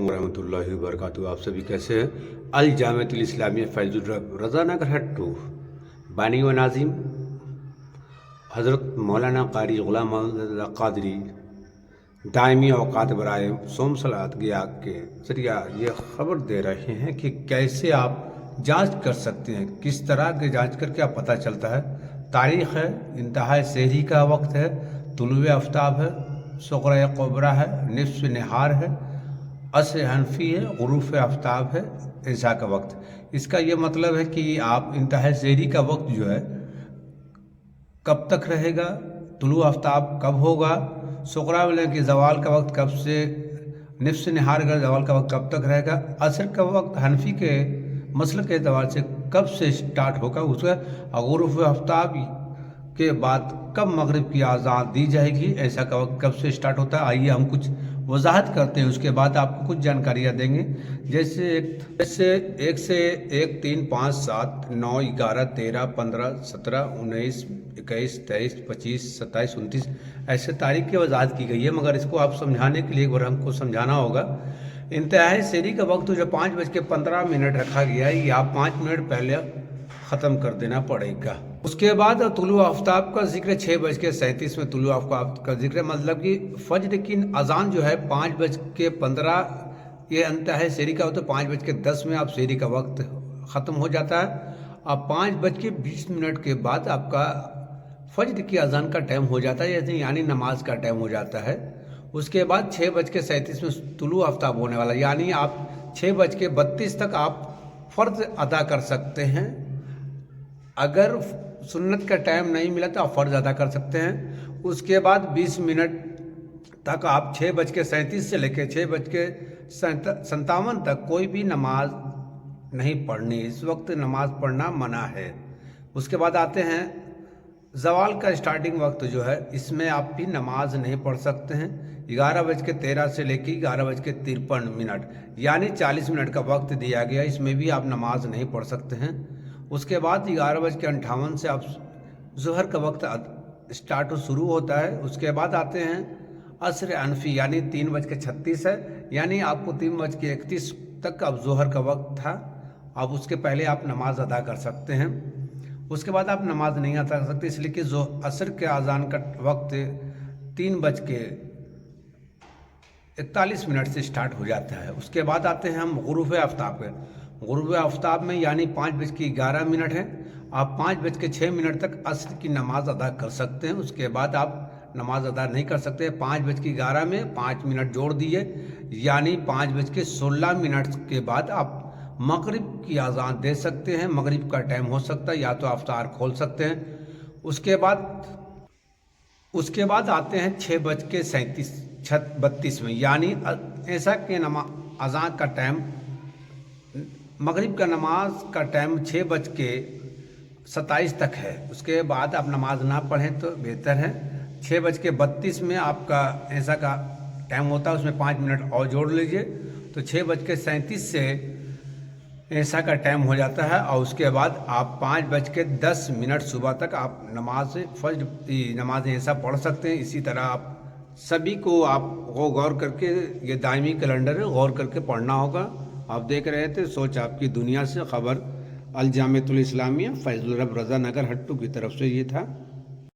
अलैकुम वरहमतुल्लाहि वबरकातुहू। आप सभी कैसे हैं? अल जामिअतुल इस्लामिया फैजुल रब रज़ा नगर हट्टू बानी व नाजिम हज़रत मौलाना कारी ग़ुलाम मोहम्मद क़ादरी दायमी औक़ात बराए सोम सलात गिया के ज़रिया ये ख़बर दे रहे हैं कि कैसे आप जांच कर सकते हैं, किस तरह के जांच करके आप पता चलता है। तारीख़ है, इंतहाए सहरी का वक्त है, तुलुए आफ्ताब है, सुग़रा कुबरा है, निस्फ़ नहार है, असर हनफी है, ग़ुरूफ़ आफ्ताब है, इशा का वक्त। इसका ये मतलब है कि आप इंतहाए सहरी का वक्त जो है कब तक रहेगा, तुलु आफ्ताब कब होगा, सुग़रा वाले की ज़वाल का वक्त कब से, निस्फ़ नहार का ज़वाल का वक्त कब तक रहेगा, असर का वक्त हनफी के मसलक के एतबार से कब से स्टार्ट होगा, उसका ग़ुरूफ़ आफ्ताब के बाद कब मगरिब की आज़ान दी जाएगी, ऐसा का वक्त कब से स्टार्ट होता है। आइए हम कुछ वजाहत करते हैं, उसके बाद आपको कुछ जानकारियाँ देंगे। जैसे 1 से 1, 3, 5, 7, 9, 11, 13, 15, 17, 19, 21, 23, 25, 27, 29 ऐसे तारीख की वजाहत की गई है, मगर इसको आप समझाने के लिए एक बार हमको समझाना होगा। इंतहाई सहरी का वक्त जो 5:15 रखा गया है, ये आप 5 मिनट पहले ख़त्म कर देना पड़ेगा। उसके बाद तुलु आफ्ताब का जिक्र 6:37 में तुलु आफ्ताब का जिक्र, मतलब कि फज्र की अजान जो है 5:15, ये इंतहाई सहरी का हो तो 5:10 में आप सहरी का वक्त ख़त्म हो जाता है। अब 5:20 के बाद आपका फज्र की अजान का टाइम हो जाता है, यानी नमाज का टाइम हो जाता है। उसके बाद 6:37 में तुलु आफ्ताब होने वाला, यानी आप 6:32 तक आप फ़र्ज अदा कर सकते हैं। अगर सुन्नत का टाइम नहीं मिला तो आप फ़र्ज अदा कर सकते हैं। उसके बाद 20 मिनट तक आप 6:37 से लेकर 6:57 तक कोई भी नमाज नहीं पढ़नी, इस वक्त नमाज पढ़ना मना है। उसके बाद आते हैं ज़वाल का स्टार्टिंग वक्त जो है, इसमें आप भी नमाज नहीं पढ़ सकते हैं। 11:13 से लेकर 11:53, यानी 40 मिनट का वक्त दिया गया, इसमें भी आप नमाज नहीं पढ़ सकते हैं। उसके बाद 11:58 से आप ज़ोहर का वक्त स्टार्ट शुरू होता है। उसके बाद आते हैं असर हनफी, यानी 3:36 है, यानी आपको 3:31 तक अब ज़ोहर का वक्त था। अब उसके पहले आप नमाज अदा कर सकते हैं। उसके बाद आप नमाज नहीं अदा कर सकते, इसलिए कि असर के अजान का वक्त 3:41 से स्टार्ट हो जाता है। उसके बाद आते हैं हम ग़ुरूफ़ आफ्ताब पे। ग़ुरूफ़ आफ्ताब में यानी 5:11 है, आप 5:06 तक असर की नमाज अदा कर सकते हैं। उसके बाद आप नमाज अदा नहीं कर सकते। 5:11 में 5 मिनट जोड़ दिए, यानी 5:16 के बाद आप मगरिब की अजान दे सकते हैं। मगरिब का टाइम हो सकता है, या तो अफ्तार खोल सकते हैं। उसके बाद आते हैं 6:32 में, यानी ऐसा के अजान का टाइम, मगरिब का नमाज का टाइम 6:27 तक है। उसके बाद आप नमाज ना पढ़ें तो बेहतर है। 6:32 में आपका ऐसा का टाइम होता है, उसमें 5 मिनट और जोड़ लीजिए तो 6:37 से ऐसा का टाइम हो जाता है। और उसके बाद आप 5:10 सुबह तक आप नमाज ऐसा पढ़ सकते हैं। इसी तरह आप सभी को आप गौर करके, ये दायमी कैलेंडर है, गौर करके पढ़ना होगा। आप देख रहे थे सोच आपकी दुनिया से खबर अल जामिअतुल इस्लामिया फैजुल रब रज़ा नगर हट्टू की तरफ से ये था।